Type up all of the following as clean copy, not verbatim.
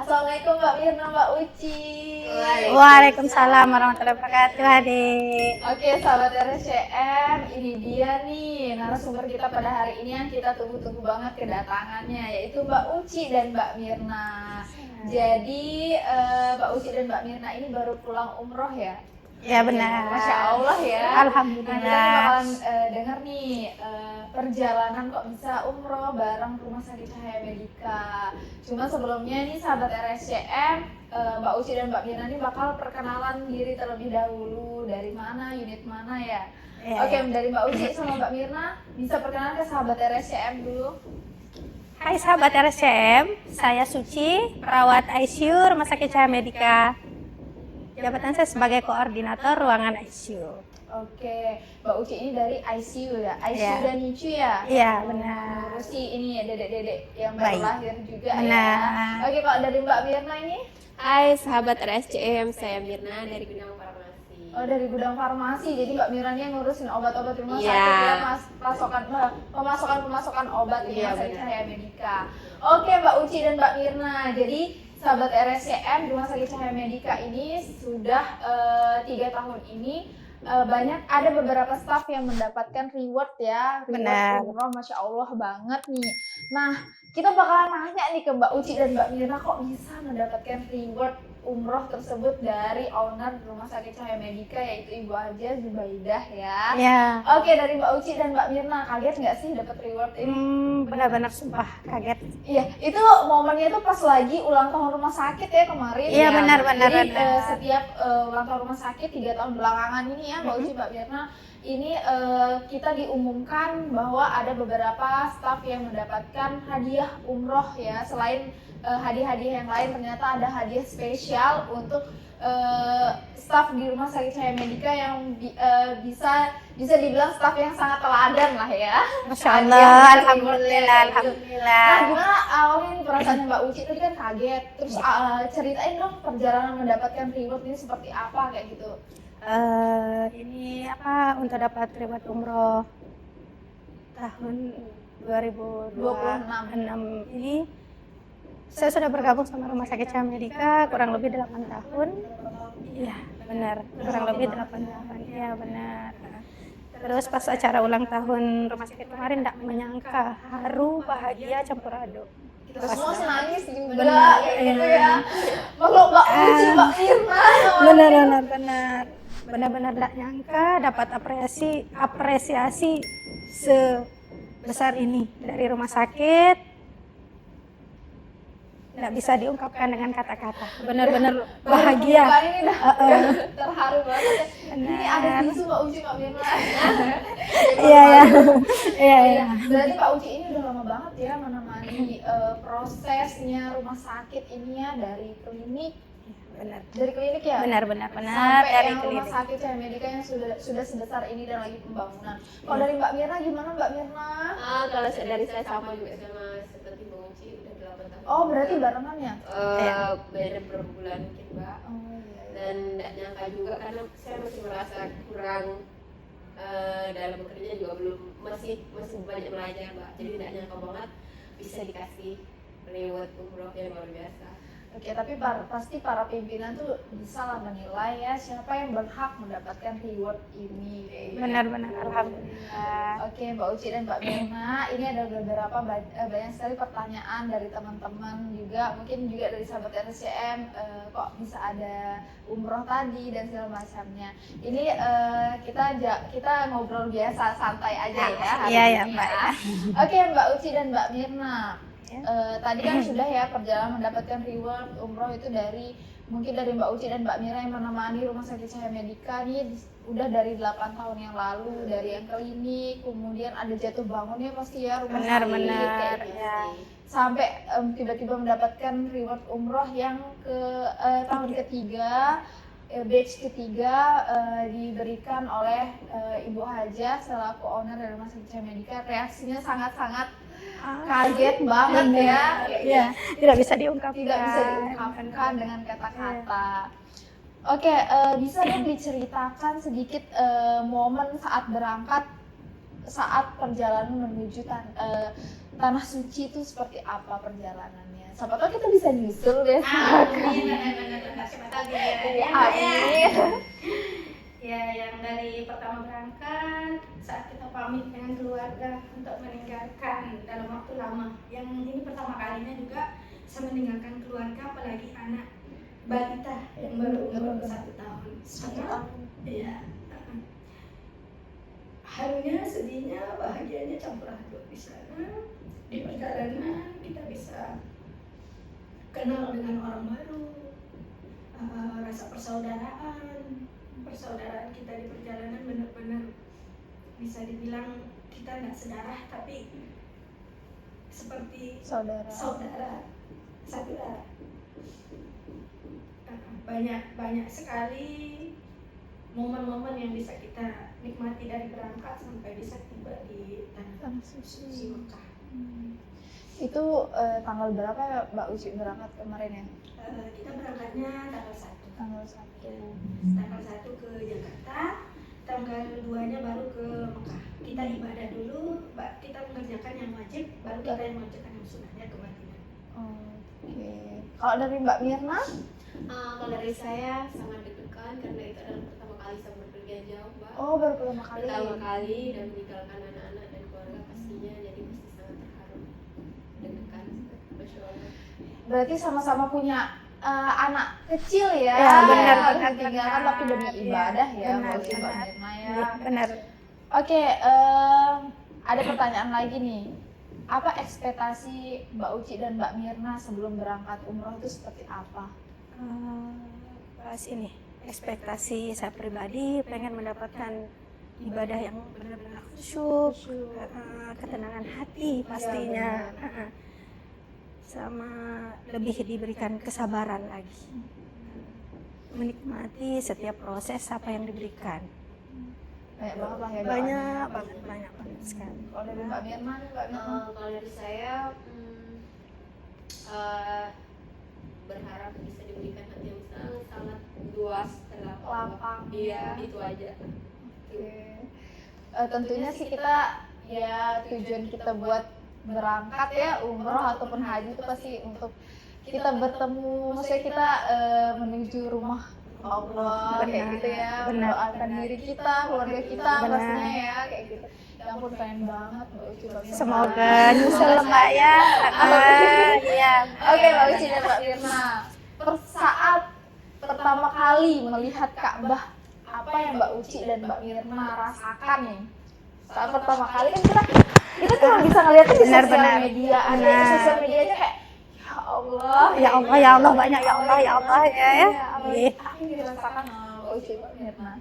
Assalamualaikum Mbak Mirna, Mbak Uci. Waalaikumsalam warahmatullahi wabarakatuh, adik. Oke, sahabat RSCM, ini dia nih narasumber kita pada hari ini yang kita tunggu-tunggu banget kedatangannya, yaitu Mbak Uci dan Mbak Mirna. Jadi Mbak Uci dan Mbak Mirna ini baru pulang umroh ya? Ya benar. Masya Allah ya. Alhamdulillah. Nah, kita bakalan dengar nih perjalanan kok bisa umroh bareng Rumah Sakit Cahaya Medika. Cuma sebelumnya nih sahabat RSCM, Mbak Uci dan Mbak Mirna ini bakal perkenalan diri terlebih dahulu. Dari mana, unit mana ya? Oke, dari Mbak Uci sama Mbak Mirna bisa perkenalan ke sahabat RSCM dulu. Hai sahabat RSCM, saya Suci, perawat ICU Rumah Sakit Cahaya Medika. Jabatan saya sebagai koordinator ruangan ICU. Oke, Mbak Uci ini dari ICU ya? ICU Ya. dan NICU ya? Iya, benar. Terus ini ya dedek-dedek yang baru Baik. lahir juga Benar. ya? Oke, kalau dari Mbak Mirna ini? Hai sahabat RSCM, saya Mirna dari Gudang Farmasi. Oh, dari gudang farmasi. Jadi Mbak Mirna ini yang ngurusin obat-obat rumah Iya. sakit ya, pemasokan obat di Iya, Rumah Sakit benar. Cahaya Medika. Oke, Mbak Uci dan Mbak Mirna. Jadi sahabat RSCM Rumah Sakit Cahaya Medika ini sudah 3 tahun ini ada beberapa staf yang mendapatkan reward ya, Benar. reward umroh, Masya Allah banget nih. Nah, kita bakalan nanya nih ke Mbak Uci dan Mbak Mirna, kok bisa mendapatkan reward umroh tersebut dari owner Rumah Sakit Cahaya Medika, yaitu Ibu Haja Zubaidah ya. Ya, Oke, dari Mbak Uci dan Mbak Mirna, kaget nggak sih dapat reward ini? benar-benar sumpah kaget. Iya, itu momennya tuh pas lagi ulang tahun rumah sakit ya kemarin. Iya, ya. benar-benar. Jadi setiap ulang tahun rumah sakit 3 tahun belakangan ini ya, Mbak Uci, Mbak Mirna, ini kita diumumkan bahwa ada beberapa staf yang mendapatkan hadiah umroh ya. Selain hadiah-hadiah yang lain, ternyata ada hadiah spesial untuk staf di Rumah Sakit Cahaya Medika yang bisa dibilang staf yang sangat teladan lah ya. Masya Hadiah Allah, dan rewardnya alhamdulillah, kayak gitu. alhamdulillah. Nah, gimana awalnya nih perasaannya Mbak Uci? Tadi kan kaget, terus ceritain dong perjalanan mendapatkan reward ini seperti apa kayak gitu. Ini apa untuk dapat reward umroh tahun 2026 ini, saya sudah bergabung sama Rumah Sakit Cahaya Medika kurang lebih 8 tahun. Iya, benar. Kurang lebih 8 tahun. Iya, benar. Terus pas acara ulang tahun rumah sakit kemarin tidak menyangka, haru, bahagia, campur aduk. Kita semua sih nangis juga Benar, kayak gitu iya. ya. Makhluk Mbak Uci, Mbak Mirna. Benar-benar tidak nyangka dapat apresiasi sebesar ini dari rumah sakit. Tidak bisa diungkapkan dengan kata-kata. Benar-benar bahagia. Bukan ini udah terharu banget ya. Ini ada tisu Mbak Uci, Mbak Mirna. Iya. Berarti Mbak Uci ini udah lama banget ya menemani prosesnya rumah sakit ini ya, dari klinik. Benar. Dari klinik ya? Benar. Sampai Dari yang Rumah klinik. Sakit Cahaya Medika yang sudah sebesar ini dan lagi pembangunan. Kalau dari Mbak Mirna gimana Mbak Mirna? Kalau dari saya sama juga sama seperti Mbak Uci, udah 8 tahun. Oh, berarti barengan ya? Beda beberapa bulan mungkin Mbak. Oh iya. Dan tidak nyangka juga karena saya masih merasa kurang dalam bekerja, juga masih banyak belajar Mbak. Jadi tidak nyangka banget bisa dikasih reward umroh yang luar biasa. Oke, tapi pasti para pimpinan tuh bisa lah menilai ya siapa yang berhak mendapatkan reward ini. Benar, alhamdulillah. Oke, Mbak Uci dan Mbak Mirna, ini ada beberapa banyak sekali pertanyaan dari teman-teman juga, mungkin juga dari sahabat RSCM, kok bisa ada umroh tadi dan segala macamnya. Ini kita ngobrol biasa, santai aja ya hari Iya, ini Mbak. ya. Oke, Mbak Uci dan Mbak Mirna. Tadi kan sudah ya perjalanan mendapatkan reward umroh itu mungkin dari Mbak Uci dan Mbak Mirna yang menemani Rumah Sakit Cahaya Medika nih udah dari 8 tahun yang lalu, dari yang klinik, kemudian ada jatuh bangunnya pasti ya rumah sakit Benar, kayak gitu. ya. Sampai tiba-tiba mendapatkan reward umroh yang ke tahun ketiga, batch ketiga diberikan oleh Ibu Haja selaku owner dari Rumah Sakit Cahaya Medika. Reaksinya sangat-sangat kaget banget ya. Iya, tidak bisa diungkapkan. Tidak bisa diungkapkan dengan kata-kata. Oke, bisa dong diceritakan sedikit momen saat berangkat, saat perjalanan menuju tanah suci itu seperti apa perjalanannya? Siapa tahu kita bisa nyusul besok. Benar. Siapa tahu dia. Amin. Ya, yang dari pertama berangkat saat kita pamit dengan keluarga untuk meninggalkan dalam waktu lama. Yang ini pertama kalinya juga saya meninggalkan keluarga, apalagi anak balita yang baru umur 1 tahun. Iya. Harunya, sedihnya, bahagianya campur aduk di sana. Di perjalanan kita bisa kenal dengan orang baru, rasa persaudaraan kita di perjalanan benar-benar bisa dibilang kita nggak sedarah tapi seperti saudara satu darah. Banyak sekali momen-momen yang bisa kita nikmati dari berangkat sampai bisa tiba di tanah suci Mekah. Itu tanggal berapa ya Mbak Uci berangkat kemarin ya? Kita berangkatnya tanggal 1. Tanggal 1. Tanggal 1 ke Jakarta, tanggal 2-nya baru ke Mekah. Kita ibadah dulu, kita mengerjakan yang wajib, baru kita yang mengerjakan yang sunnahnya ke Madinah. Oke. Kalau dari Mbak Mirna? Kalau dari saya sangat deg-degan karena itu adalah pertama kali saya berpergian jauh, Mbak. Oh, baru pertama kali. Pertama kali dan meninggalkan anak-anak dan keluarga pastinya, jadi pasti sangat terharu, deg-degan, Masya Allah. Berarti sama-sama punya anak kecil ya? Ya, benar. Tinggalkan tapi demi ibadah ya, Benar, Mbak Uci, Mbak Mirna ya. Benar. Oke, ada pertanyaan lagi nih. Apa ekspektasi Mbak Uci dan Mbak Mirna sebelum berangkat umroh itu seperti apa? Pas ini ekspektasi saya pribadi pengen mendapatkan ibadah yang benar-benar khusyuk, ketenangan hati pastinya, sama lebih diberikan kesabaran lagi, menikmati setiap proses apa yang diberikan. Banyak banget lah ya. Banyak banget sekali. Kalau dari Mbak Mirna, Kalau dari saya berharap bisa diberikan hati yang sangat luas, lapang. Iya, itu aja. Oke. Tentunya sih kita ya tujuan kita buat berangkat ya umroh ataupun haji itu pasti untuk kita bertemu, maksudnya kita menuju rumah Allah kayak gitu ya, mendoakan diri kita, keluarga kita pastinya ya kayak gitu. Ya ampun, pengen banget Mbak Uci, Mbak Mirna. Semoga nyusul Mbak ya. Iya. Oke, Mbak Uci dan Mbak Mirna, saat pertama kali melihat Ka'bah, apa yang Mbak Uci dan Mbak Mirna rasakan nih? Saat pertama kali kan kita cuma bisa ngeliatnya di sosial media, ada di sosial medianya kayak ya Allah banyak ya Allah ya. Apa yang dirasakan Mbak Uci, Mbak Mirna?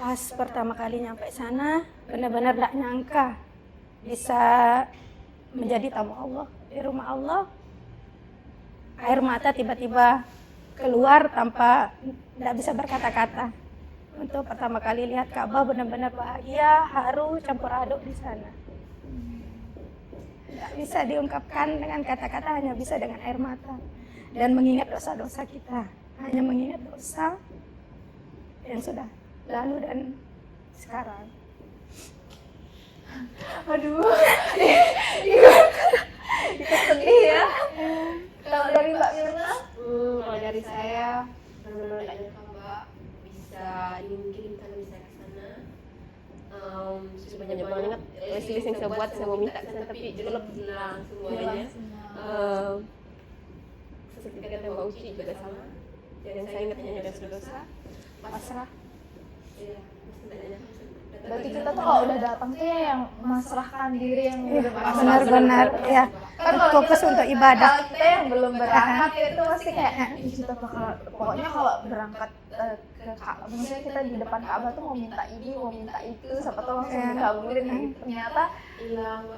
Pas pertama kali nyampe sana, benar-benar gak nyangka bisa menjadi tamu Allah di rumah Allah. Air mata tiba-tiba keluar tanpa tidak bisa berkata-kata. Untuk pertama kali lihat Ka'bah benar-benar bahagia, haru, campur aduk di sana. Tidak bisa diungkapkan dengan kata-kata, hanya bisa dengan air mata. Dan mengingat dosa-dosa kita, hanya mengingat dosa yang sudah lalu dan sekarang. Aduh, ikut sedih ya. Kalau dari Mbak Mirna? Kalau dari saya benar-benar gak nyangka Mbak bisa dikirimkan bisa ke sana. Sudah banyak banget list yang saya buat, saya mau minta ke sana tapi jelek hilang semuanya. Seperti kata Mbak Uci juga sama. Yang saya ingat hanya dosa-dosa, pasrah. Iya, Berarti kita tuh kalau udah datang tuh ya yang masrahkan diri, yang benar-benar ya. Kan kalau Fokus kita, untuk ibadah. Kalau kita yang belum berangkat itu pasti kayak kita bakal, pokoknya kalau berangkat ke Ka'bah, misalnya kita di depan Ka'bah tuh mau minta ini, mau minta itu, siapa tahu langsung dikabulin gitu. Ternyata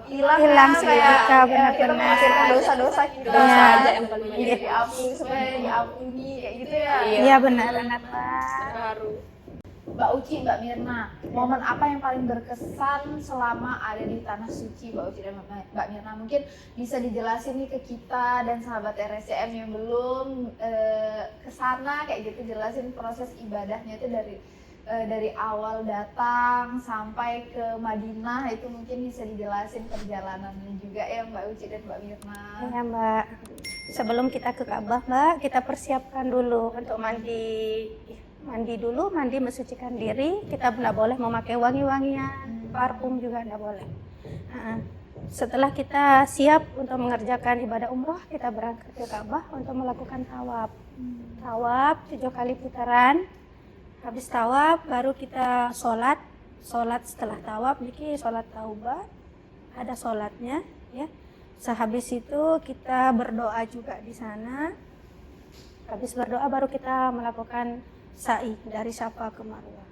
hilang seketika, ya, kita menghasilkan dosa-dosa kita aja yang paling banyak diampuni, supaya diampuni kayak gitu ya. Iya benar Pak. terharu. Mbak Uci, Mbak Mirna, momen apa yang paling berkesan selama ada di tanah suci Mbak Uci dan Mbak Mirna? Mungkin bisa dijelasin nih ke kita dan sahabat RSCM yang belum ke sana kayak gitu, jelasin proses ibadahnya itu dari dari awal datang sampai ke Madinah itu mungkin bisa dijelasin perjalanannya juga ya Mbak Uci dan Mbak Mirna. Ya Mbak, sebelum kita ke Ka'bah Mbak, kita persiapkan dulu untuk mandi dulu, mandi mensucikan diri. Kita tidak boleh memakai wangi-wangian, parfum juga tidak boleh. Nah, setelah kita siap untuk mengerjakan ibadah umroh, kita berangkat ke Ka'bah untuk melakukan tawaf. Tawaf 7 kali putaran. Habis tawaf baru kita sholat setelah tawaf niki sholat taubat, ada sholatnya ya. Sehabis itu kita berdoa juga di sana. Habis berdoa baru kita melakukan sa'i dari Safa ke Marwah.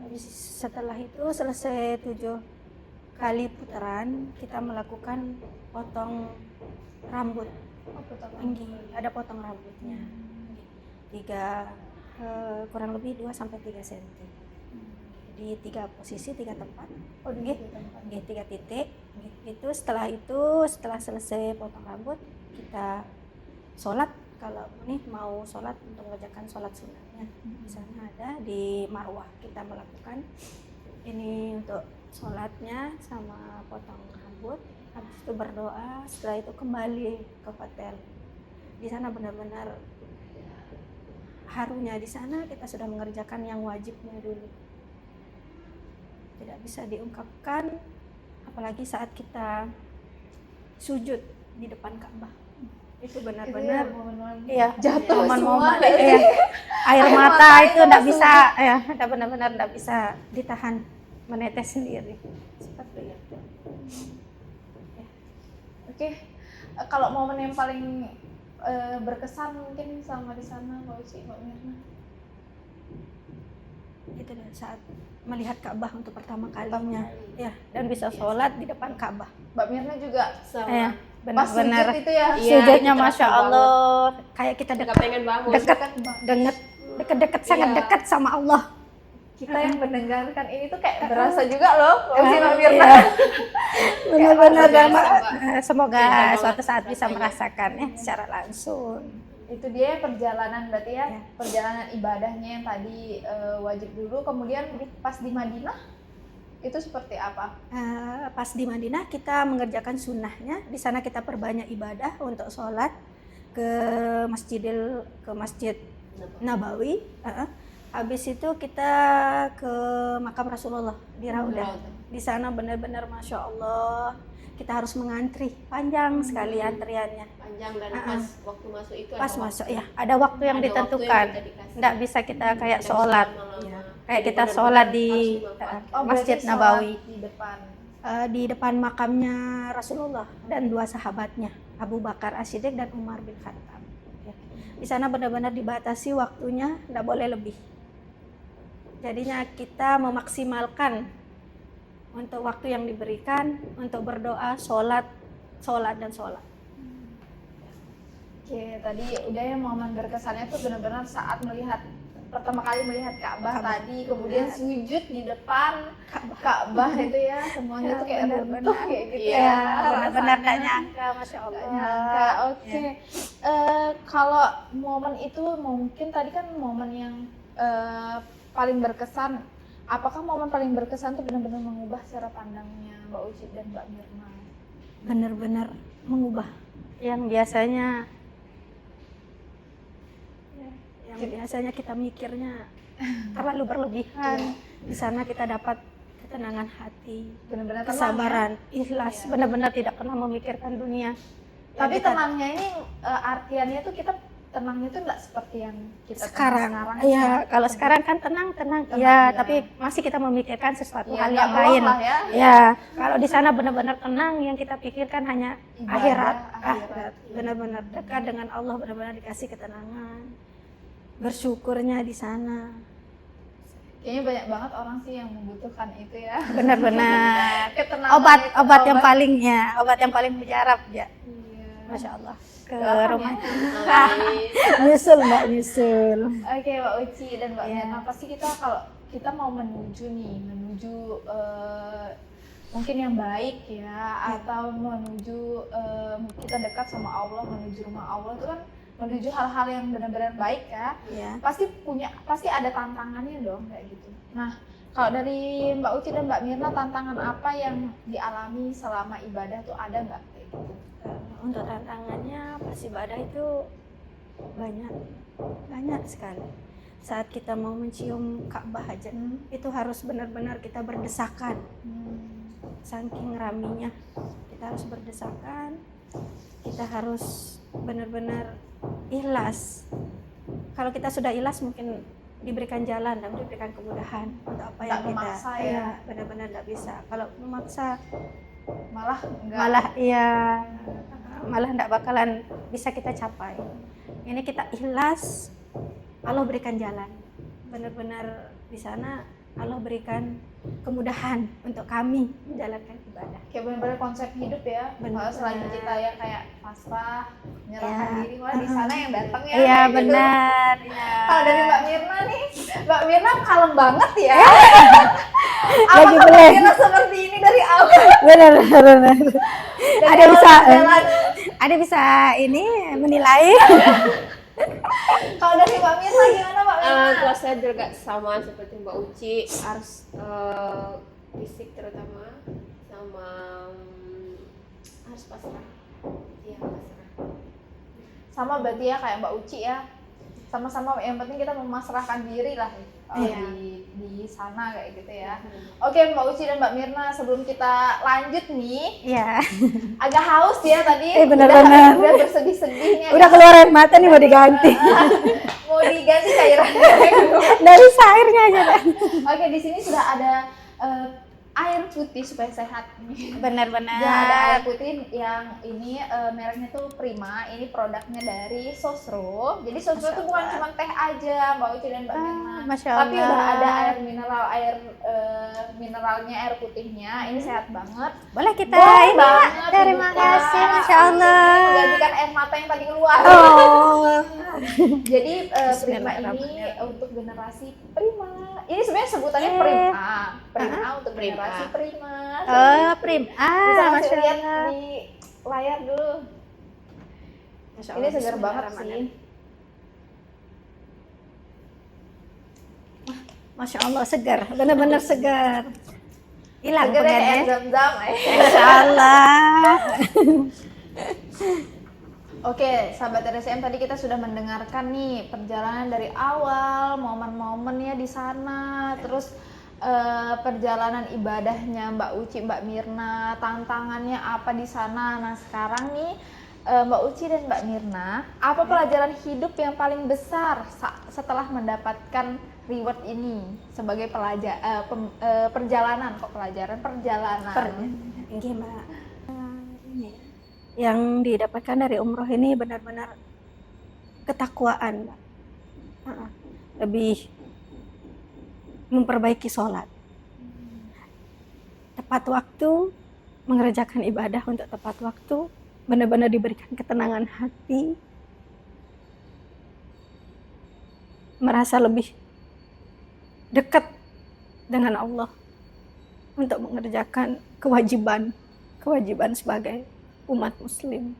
Habis setelah itu selesai 7 kali putaran, kita melakukan potong rambut tinggi, ada potong rambutnya kurang lebih 2-3 cm di 3 posisi, 3 tempat. Di 3 titik itu. Setelah selesai potong rambut, kita sholat. Kalau ini mau sholat untuk mengerjakan sholat sunnahnya, di sana ada di Marwah kita melakukan ini untuk sholatnya sama potong rambut. Habis itu berdoa, setelah itu kembali ke hotel. Di sana benar-benar harunya, di sana kita sudah mengerjakan yang wajibnya dulu. Tidak bisa diungkapkan, apalagi saat kita sujud di depan Ka'bah. Itu benar-benar iya, jatuh momen-momen semua. ya. Air mata itu tidak bisa ya, benar-benar tidak bisa ditahan, menetes sendiri. Seperti itu. Oke, kalau momen yang paling berkesan mungkin sama di sana Mbak Uci, Mbak Mirna. Itu saat melihat Ka'bah untuk pertama kalinya ya, dan bisa sholat di depan Ka'bah. Mbak Mirna juga Sama. Ya, pas benar-benar sujud itu ya. Iya, sujudnya itu terasa Masya Allah, kayak kita Nggak pengen bangun. dekat sangat Iya. dekat sama Allah. Kita yang mendengarkan ini tuh kayak berasa juga loh Mbak Uci, Mbak Iya. Mirna. Benar-benar Kayak Mbak. berasa, Semoga Iya, suatu saat bisa rasanya. merasakan ya secara langsung. Itu dia perjalanan berarti ya, Ya. perjalanan ibadahnya yang tadi wajib dulu, kemudian pas di Madinah itu seperti apa? Pas di Madinah kita mengerjakan sunnahnya. Di sana kita perbanyak ibadah untuk sholat ke Masjid Nabawi. Habis itu kita ke makam Rasulullah di Raudah. Di sana benar-benar Masya Allah, kita harus mengantri, panjang sekali antriannya. Panjang dan pas waktu masuk itu Pas ada masuk ya, ada waktu yang ada waktu ditentukan. kita dikasih. Nggak bisa kita kayak Nggak sholat, bisa lama-lama. ya. Kayak Jadi kita benar-benar sholat di harus dimanfaatkan. Masjid berarti Nabawi. sholat di depan. Di depan makamnya Rasulullah dan 2 sahabatnya, Abu Bakar As-Siddiq dan Umar bin Khattab. Ya. Di sana benar-benar dibatasi waktunya, tidak boleh lebih. Jadinya kita memaksimalkan untuk waktu yang diberikan untuk berdoa, sholat. Oke, tadi udah ya momen berkesannya tuh benar-benar saat pertama kali melihat Ka'bah tadi, kemudian sujud di depan Ka'bah itu ya, semuanya tuh kayak benar-benar. runtuh kayak gitu Ya, ya. benar-benar rasanya. tak nyangka, Masya Allah. Nggak nyangka. Oke. Kalau momen itu mungkin tadi kan momen yang paling berkesan. Apakah momen paling berkesan itu benar-benar mengubah cara pandangnya Mbak Uci dan Mbak Mirna? Benar-benar mengubah yang biasanya kita mikirnya terlalu berlebihan. Di sana kita dapat ketenangan hati, Benar-benar tenang, kesabaran, ikhlas, Iya. benar-benar tidak pernah memikirkan dunia. ya? Tapi Kita- tenangnya ini artiannya tuh kita tenangnya tuh nggak seperti yang kita sekarang, tenang iya, kalau sekarang kan tenang, Tenang, ya, ya. tapi masih kita memikirkan sesuatu ya, hal nggak yang melong lain. lah ya. Ya, kalau di sana benar-benar tenang, yang kita pikirkan hanya Ibadah, akhirat. akhirat. Benar-benar dekat dengan Allah, benar-benar dikasih ketenangan. Bersyukurnya di sana. Kayaknya banyak banget orang sih yang membutuhkan itu ya. Benar-benar Ketenangan itu, obat yang paling mujarab ya. Iya. Masya Allah. Ke Doakan rumah. ya. Nyusul Mbak, nyusul. Oke Mbak Uci dan Mbak Iya. Mirna, pasti kita kalau kita mau menuju mungkin yang baik ya, atau menuju kita dekat sama Allah, menuju rumah Allah itu kan menuju hal-hal yang benar-benar baik ya, Ya. pasti ada tantangannya dong kayak gitu. Nah, kalau dari Mbak Uci dan Mbak Mirna, tantangan apa yang dialami selama ibadah tuh ada nggak kayak gitu? Untuk tantangannya pas ibadah itu banyak sekali. Saat kita mau mencium Ka'bah aja, itu harus benar-benar kita berdesakan. Saking raminya, kita harus berdesakan. Kita harus benar-benar ikhlas. Kalau kita sudah ikhlas mungkin diberikan jalan dan diberikan kemudahan untuk apa yang Nggak kita memaksa ya? benar-benar nggak bisa. Kalau memaksa Malah enggak. malah nggak bakalan bisa kita capai. Ini kita ikhlas, Allah berikan jalan. Benar-benar di sana Allah berikan kemudahan untuk kami menjalankan ibadah. Kayak benar-benar konsep hidup ya. Benar. Kalau selain kita ya kayak pasrah, menyerahkan Ya. diri, malah di sana yang datang ya. Iya kayak gitu. benar. Ya. Kalau dari Mbak Mirna nih, Mbak Mirna kalem banget ya. Lagi Apakah Mbak boleh. Mirna seperti ini dari awal? Benar. Dari Ada awal bisa perjalanan? ada bisa ini menilai. Kalau dari Mbak Mirna gimana Mbak Mirna? Kalau saya juga sama seperti Mbak Uci, harus fisik terutama, sama harus pasrah. Iya, pasrah. Sama berarti ya kayak Mbak Uci ya. Sama-sama yang penting kita memasrahkan diri lah Iya. di sana kayak gitu ya. Oke Mbak Uci dan Mbak Mirna, sebelum kita lanjut nih, Iya. agak haus ya tadi. Benar-benar. Udah bersedih-sedih nih. Udah keluar air mata nih mau diganti. Mau diganti cairannya. Dari airnya aja. Oke, di sini sudah ada air putih supaya sehat nih. Benar-benar. Ya, ada air putih yang ini mereknya tuh Prima. Ini produknya dari Sosro. Jadi Sosro Masya tuh bukan Allah. cuma teh aja, Mbak Uci dan Mbak Mirna. Masya Tapi Allah. udah ada air mineralnya, air putihnya. Ini sehat banget. Boleh kita Boleh ini. banget Terima dibuka. kasih, Masya Allah. Menggantikan air mata yang tadi keluar. Oh. Jadi Prima ini Bismillahirrahmanirrahim. untuk generasi Prima. Ini sebenarnya sebutannya Prima. Prima untuk generasi Prima. Oh, Prim. Bisa langsung Masya lihat Allah. di layar dulu. Masya Ini segar banget sih. Bismillahirrahmanirrahim. Masya Allah segar, benar-benar segar. Hilang Segarnya kayak air pegannya. zam-zam. Masya Allah. Oke, sahabat RSM, tadi kita sudah mendengarkan nih perjalanan dari awal, momen-momennya di sana, terus perjalanan ibadahnya Mbak Uci, Mbak Mirna, tantangannya apa di sana. Nah sekarang nih Mbak Uci dan Mbak Mirna, apa pelajaran hidup yang paling besar setelah mendapatkan reward ini sebagai perjalanan, kok pelajaran perjalanan. Gimana? Ini yang didapatkan dari umroh ini benar-benar ketakwaan, Mbak. Lebih memperbaiki sholat, tepat waktu, mengerjakan ibadah untuk tepat waktu, benar-benar diberikan ketenangan hati, merasa lebih dekat dengan Allah untuk mengerjakan kewajiban sebagai umat muslim.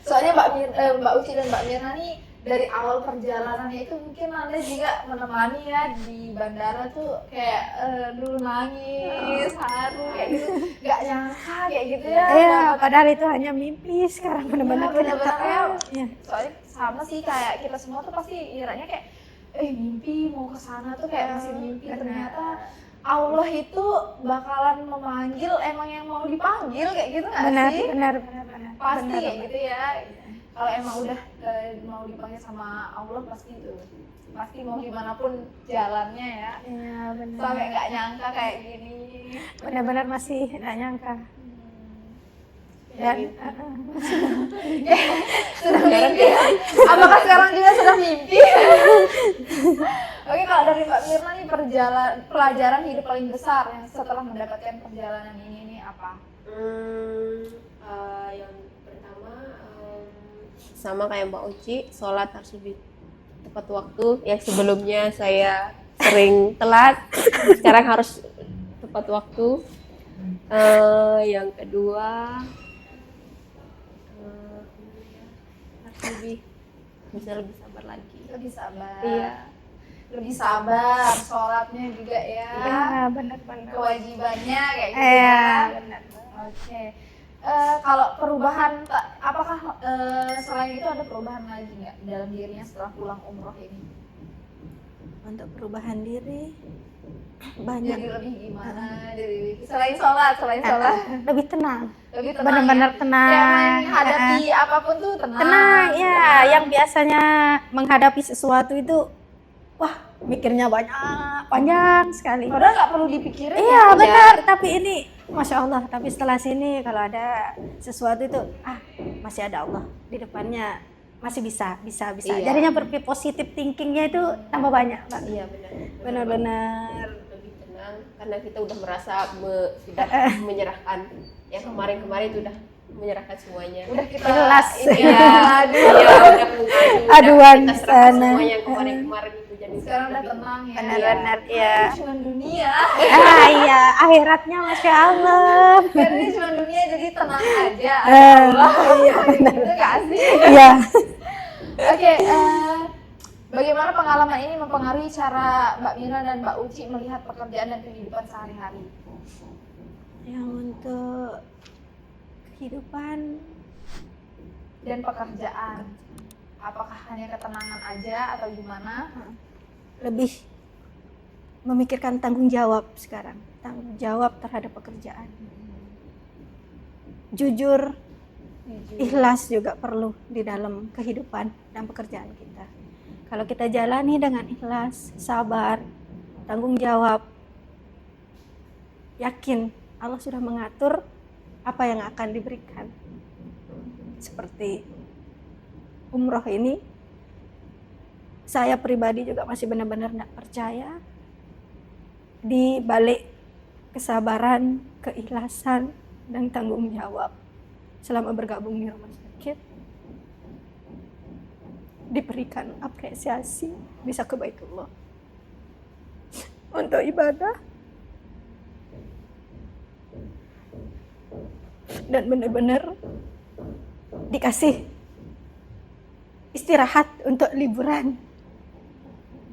Soalnya Mbak Uci dan Mbak Mirna nih dari awal perjalanannya itu mungkin Anda juga menemani ya di bandara tuh kayak dulu nangis, haru kayak gitu, nggak nyangka kayak gitu ya. Iya, padahal itu hanya mimpi, sekarang benar-benar benar-benar kenyataan. Iya. Soalnya sama sih kayak kita semua tuh pasti iranya kayak mimpi mau ke sana tuh kayak masih mimpi, ternyata Allah itu bakalan memanggil emang yang mau dipanggil kayak gitu nggak sih? Benar. Pasti Benar, kayak gitu ya. Kalau emang udah mau dipanggil sama Allah pasti itu, pasti mau gimana pun jalannya ya. Iya, benar. Sampai nggak nyangka kayak gini. Benar-benar masih nggak nyangka. Ya, Dan sudah mimpi. Apakah sekarang juga sudah mimpi? Oke, kalau dari Mbak Mirna nih pelajaran hidup paling besar yang setelah mendapatkan perjalanan ini apa? Yang pertama sama kayak Mbak Uci, sholat harus lebih tepat waktu. Yang sebelumnya saya sering telat, sekarang harus tepat waktu. Yang kedua harus bisa lebih sabar lagi. Lebih sabar. Iya. Lebih sabar, sholatnya juga ya. Iya, benar-benar. Kewajibannya kayak gitu Iya, ya. benar. Oke. Kalau perubahan, apakah selain itu ada perubahan lagi nggak dalam dirinya setelah pulang umroh ini? Untuk perubahan diri Jadi banyak. lebih gimana? Jadi selain sholat, Lebih tenang. lebih tenang. Benar-benar ya? tenang. Kayak menghadapi apapun tuh tenang. Tenang, ya. Yang biasanya menghadapi sesuatu itu, wah, mikirnya banyak, panjang sekali. Padahal nggak perlu dipikirin. Iya, ya. benar. Tapi ini, masya Allah. Tapi setelah sini, kalau ada sesuatu itu, masih ada Allah di depannya, masih bisa. Iya. Jadinya berpikir positif thinkingnya itu tambah banyak, Mbak. Iya benar. Benar-benar. Lebih tenang karena kita udah merasa sudah menyerahkan. Yang kemarin-kemarin itu udah menyerahkan semuanya. Udah kita Ikhlas. Iya, udah mengadu. Aduan Kita serahkan sana. semua yang kemarin-kemarin itu jadi sekarang udah lebih tenang ya. Benar-benar, ya. Ini cuma dunia. Iya, akhiratnya masya Allah. Karena ini cuma dunia jadi tenang aja. Iya, benar. Itu nggak sih? Iya. Oke, bagaimana pengalaman ini mempengaruhi cara Mbak Mira dan Mbak Uci melihat pekerjaan dan kehidupan sehari-hari? Yang untuk kehidupan Dan pekerjaan, apakah hanya ketenangan aja atau gimana? lebih memikirkan tanggung jawab sekarang, tanggung jawab terhadap pekerjaan. Jujur, ikhlas juga perlu di dalam kehidupan dan pekerjaan kita. Kalau kita jalani dengan ikhlas, sabar, tanggung jawab, yakin Allah sudah mengatur apa yang akan diberikan. Seperti umroh ini, saya pribadi juga masih benar-benar tidak percaya. Di balik kesabaran, keikhlasan, dan tanggung jawab selama bergabung di rumah sakit, diberikan apresiasi bisa ke Baitullah untuk ibadah, dan benar-benar dikasih istirahat untuk liburan.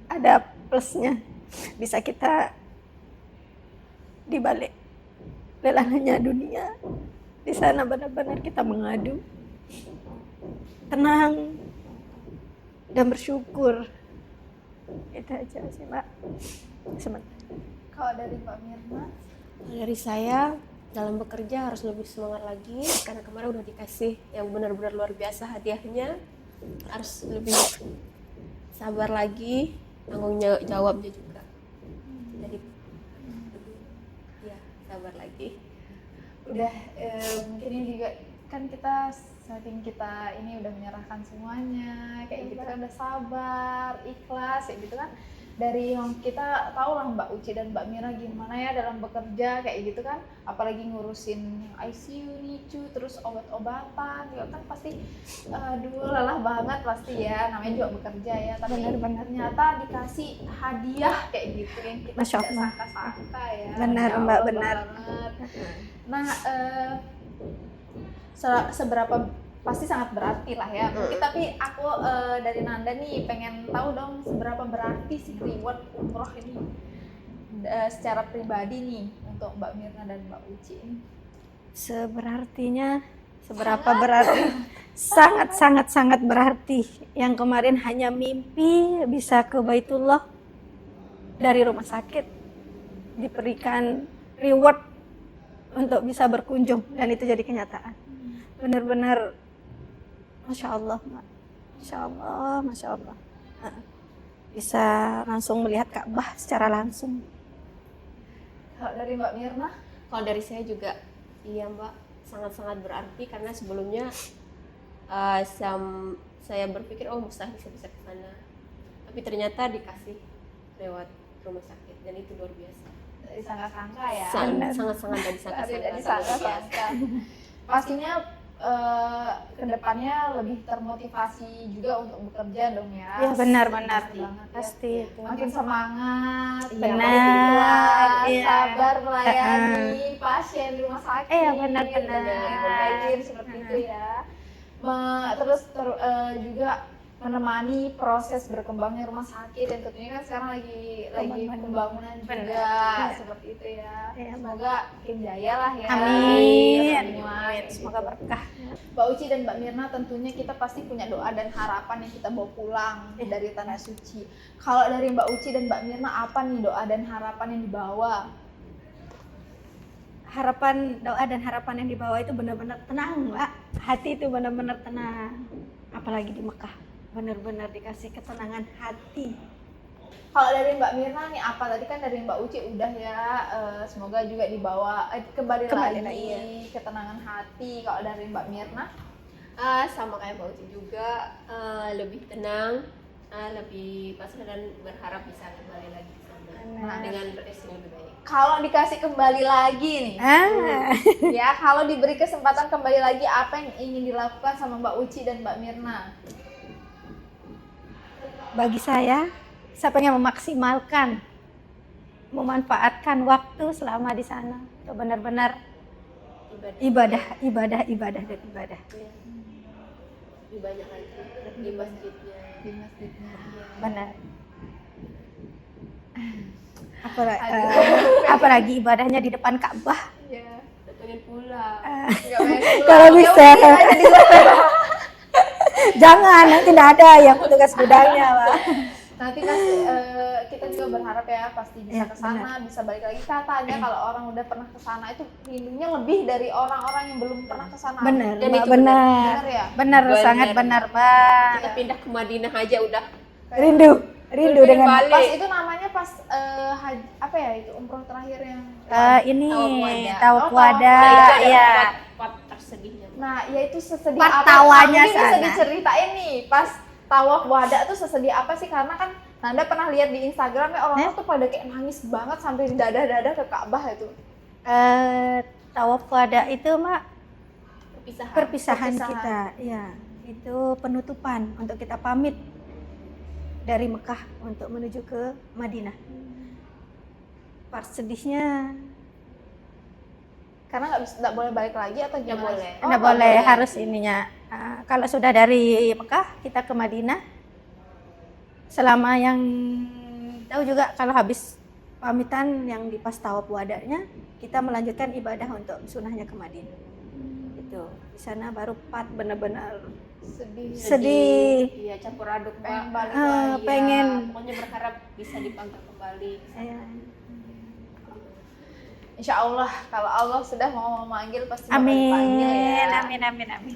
Ada plusnya, bisa kita dibalik lelahnya dunia, di sana benar-benar kita mengadu, tenang dan bersyukur. Itu aja sih, Mbak. Sebentar. Kalau dari Mbak Mirna? Dari saya dalam bekerja harus lebih semangat lagi karena kemarin udah dikasih yang benar-benar luar biasa hadiahnya. Harus lebih sabar lagi, tanggung jawabnya juga. Jadi ya sabar lagi. Udah mungkin ini juga kan kita saking kita ini udah menyerahkan semuanya kayak gitu kan, udah sabar, ikhlas kayak gitu kan. Dari yang kita tahu lah Mbak Uci dan Mbak Mira gimana ya dalam bekerja kayak gitu kan, apalagi ngurusin ICU, NICU, terus obat-obatan juga kan pasti lelah banget pasti ya, namanya juga bekerja ya, tapi Benar-benar. ternyata dikasih hadiah kayak gitu yang kita Masya tidak Allah. sangka-sangka ya. Benar, Masya Mbak, Allah benar. banget. Nah, seberapa pasti sangat berarti lah ya. Mungkin tapi aku dari Nanda nih pengen tahu dong seberapa berarti sih reward umroh ini secara pribadi nih untuk Mbak Mirna dan Mbak Uci ini. Seberapa berarti? Sangat berarti. Yang kemarin hanya mimpi bisa ke Baitullah dari rumah sakit, diberikan reward untuk bisa berkunjung, dan itu jadi kenyataan. Benar-benar Masya Allah, Mbak. Masya Allah. Bisa langsung melihat Ka'bah secara langsung. Kalau dari Mbak Mirna? Kalau dari saya juga iya Mbak, sangat-sangat berarti karena sebelumnya saya berpikir mustahil bisa ke sana, tapi ternyata dikasih lewat rumah sakit dan itu luar biasa. Disangka-sangka ya. Sangat-sangat dari Tidak disangka-sangka. Pastinya kedepannya lebih termotivasi juga untuk bekerja dong ya. Ya benar Pasti banget ya. pasti Makin semangat, Benar, ikhlas, iya. sabar melayani, pasien di rumah sakit. Iya, benar-benar. Lain seperti itu ya. Terus juga menemani proses berkembangnya rumah sakit, dan tentunya kan sekarang lagi pembangunan juga. Benar. Seperti itu ya. Iya, Semoga makin jaya lah ya. Amin. Semua. Amin. Semoga berkah. Mbak Uci dan Mbak Mirna, tentunya kita pasti punya doa dan harapan yang kita bawa pulang dari Tanah Suci. Kalau dari Mbak Uci dan Mbak Mirna, apa nih doa dan harapan yang dibawa? Harapan, doa dan harapan yang dibawa itu benar-benar tenang, Mbak. Hati itu benar-benar tenang. Apalagi di Mekah, benar-benar dikasih ketenangan hati. Kalau dari Mbak Mirna nih apa? Tadi kan dari Mbak Uci udah ya, semoga juga dibawa kembali lagi ya. ketenangan hati. Kalau dari Mbak Mirna? Sama kayak Mbak Uci juga, lebih tenang, lebih pasrah dan berharap bisa kembali lagi ke sana dengan berhasil lebih baik. Kalau dikasih kembali lagi nih, ya kalau diberi kesempatan kembali lagi, apa yang ingin dilakukan sama Mbak Uci dan Mbak Mirna? Bagi saya pengen memaksimalkan, memanfaatkan waktu selama di sana. Itu benar-benar ibadah. Lebih banyak lagi di masjidnya. Di masjidnya. Benar. Apalagi ibadahnya di depan Ka'bah. Ya. Pengen pulang. Nggak pengen pulang. Kalau Ya bisa. udah, aja di sana. Jangan, nanti tidak ada yang petugas gudangnya, Pak. Nanti pasti kita juga berharap ya pasti bisa Ya, ke sana, bisa balik lagi. Katanya kalau orang udah pernah ke sana itu rindunya lebih dari orang-orang yang belum pernah ke sana. Benar, Dan Mbak, itu benar. Benar ya? Benar, sangat benar, Pak. Kita pindah ke Madinah aja udah Rindu pengen dengan balik. Pas itu namanya pas apa ya itu umroh terakhir yang ini Tawaf Tawaf Oh, Wada, Tawaf Wada. ya. Part tersedihnya. Nah, ya itu sesedih Pas apa? tawanya Nah, ini bisa sana. diceritain nih pas Tawaf Wada tuh sesedih apa sih? Karena kan Nanda pernah lihat di Instagram ya orang tuh pada kayak nangis banget sampai dadah-dadah ke Ka'bah itu. Tawaf Wada itu, Mak, Perpisahan. perpisahan Perpisahan. kita, ya. Itu penutupan untuk kita pamit dari Mekah untuk menuju ke Madinah. Part sedihnya Karena nggak boleh balik lagi atau Nggak gimana? boleh. Oh, nggak boleh, harus ininya. Kalau sudah dari Mekah kita ke Madinah, selama yang tahu juga kalau habis pamitan yang di pas Tawaf Wadanya, kita melanjutkan ibadah untuk sunahnya ke Madinah. Itu di sana baru part benar-benar sedih. Iya, campur aduk, Pengen Pak. balik Iya, pengen. pokoknya berharap bisa dipanggil kembali. Insya Allah kalau Allah sudah mau memanggil pasti bakal dipanggil ya. Amin.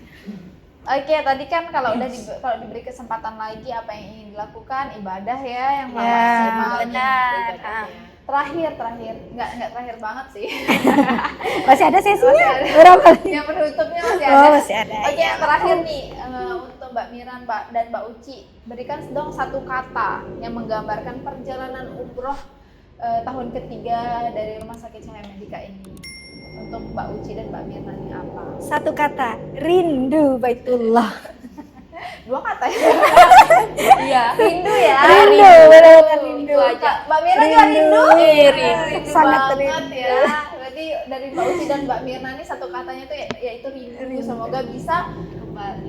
Oke, tadi kan kalau udah kalau diberi kesempatan lagi apa yang ingin dilakukan, ibadah ya yang Ya, maksimal. benar. Terakhir nggak terakhir banget sih. Masih ada sesinya? Masih ada. Berapa? Yang penutupnya masih Oh, ada. masih ada. Oke, yang terakhir nih untuk Mbak Miran, dan Mbak Uci, berikan dong satu kata yang menggambarkan perjalanan umroh tahun ketiga dari Rumah Sakit Cahaya Medika ini. Untuk Mbak Uci dan Mbak Mirna ini apa? Satu kata, rindu Baitullah. Dua kata ya? Iya. Rindu ya? Rindu, benar-benar rindu. Itu aja. Mbak Mirna juga rindu? Rindu. Sangat banget rindu. ya. Berarti dari Mbak Uci dan Mbak Mirna ini satu katanya tuh yaitu rindu. Semoga bisa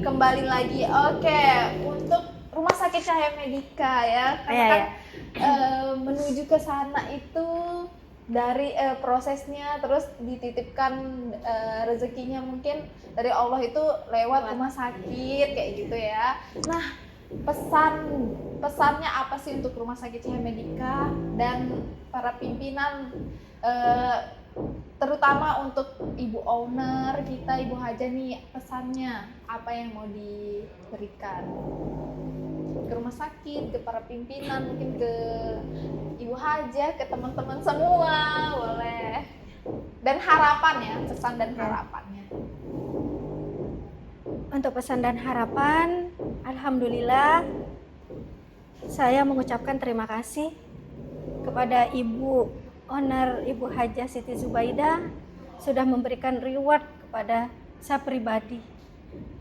kembali lagi. Oke, untuk Rumah Sakit Cahaya Medika ya. Karena kan menuju ke sana itu dari prosesnya, terus dititipkan rezekinya mungkin dari Allah itu lewat rumah sakit kayak gitu ya. Nah, pesannya apa sih untuk Rumah Sakit Cahaya Medika dan para pimpinan, terutama untuk ibu owner kita, Ibu Haja nih, pesannya apa yang mau diberikan ke rumah sakit, ke para pimpinan, mungkin ke Ibu Haja, ke teman-teman semua, boleh. Dan harapan ya, pesan dan harapannya. Untuk pesan dan harapan, alhamdulillah saya mengucapkan terima kasih kepada Ibu Owner, Ibu Haja Siti Zubaidah sudah memberikan reward kepada saya pribadi.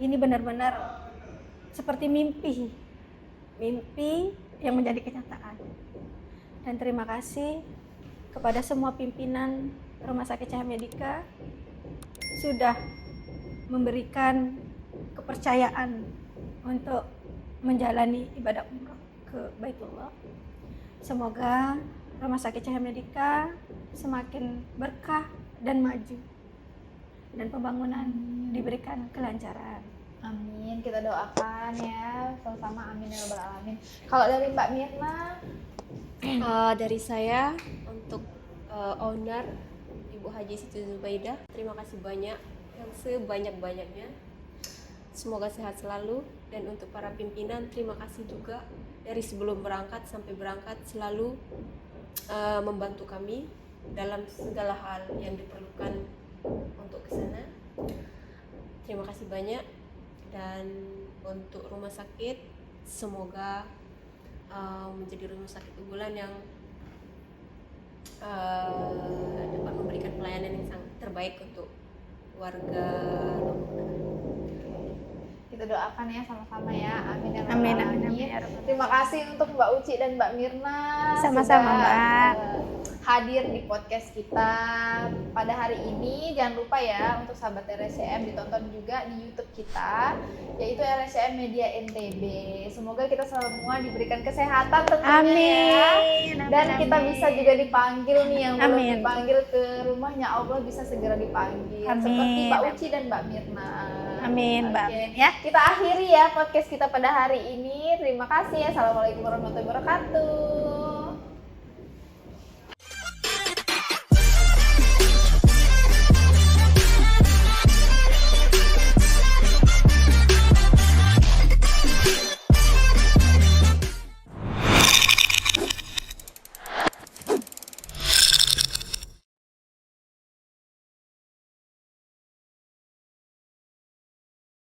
Ini benar-benar seperti mimpi yang menjadi kenyataan. Dan terima kasih kepada semua pimpinan Rumah Sakit Cahaya Medika sudah memberikan kepercayaan untuk menjalani ibadah umroh ke Baitullah. Semoga Rumah Sakit Cahaya Medika semakin berkah dan maju, dan pembangunan diberikan kelancaran. Amin, kita doakan ya sama-sama, amin ya rabbal alamin. Kalau dari Mbak Mirna, Dari saya untuk owner Ibu Haji Siti Zubaidah, terima kasih banyak yang sebanyak-banyaknya. Semoga sehat selalu, dan untuk para pimpinan terima kasih juga dari sebelum berangkat sampai berangkat selalu membantu kami dalam segala hal yang diperlukan untuk ke sana. Terima kasih banyak. Dan untuk rumah sakit, semoga menjadi rumah sakit unggulan yang dapat memberikan pelayanan yang sangat terbaik untuk warga Lombok. kita doakan ya sama-sama ya, amin ya rabbal Amin, alamin. amin, ya Rabbal. Terima kasih untuk Mbak Uci dan Mbak Mirna Sama-sama, sudah, Mbak. hadir di podcast kita pada hari ini. Jangan lupa ya untuk sahabat RSCM ditonton juga di YouTube kita, yaitu RSCM Media NTB. Semoga kita semua diberikan kesehatan tentunya ya. Amin. Dan kita bisa juga dipanggil nih, yang belum Amin. dipanggil ke rumahnya Allah bisa segera dipanggil. Amin. Seperti Mbak Uci dan Mbak Mirna. Amin, Mbak. Oke. Amin ya. Kita akhiri ya podcast kita pada hari ini. Terima kasih ya. Assalamualaikum warahmatullahi wabarakatuh.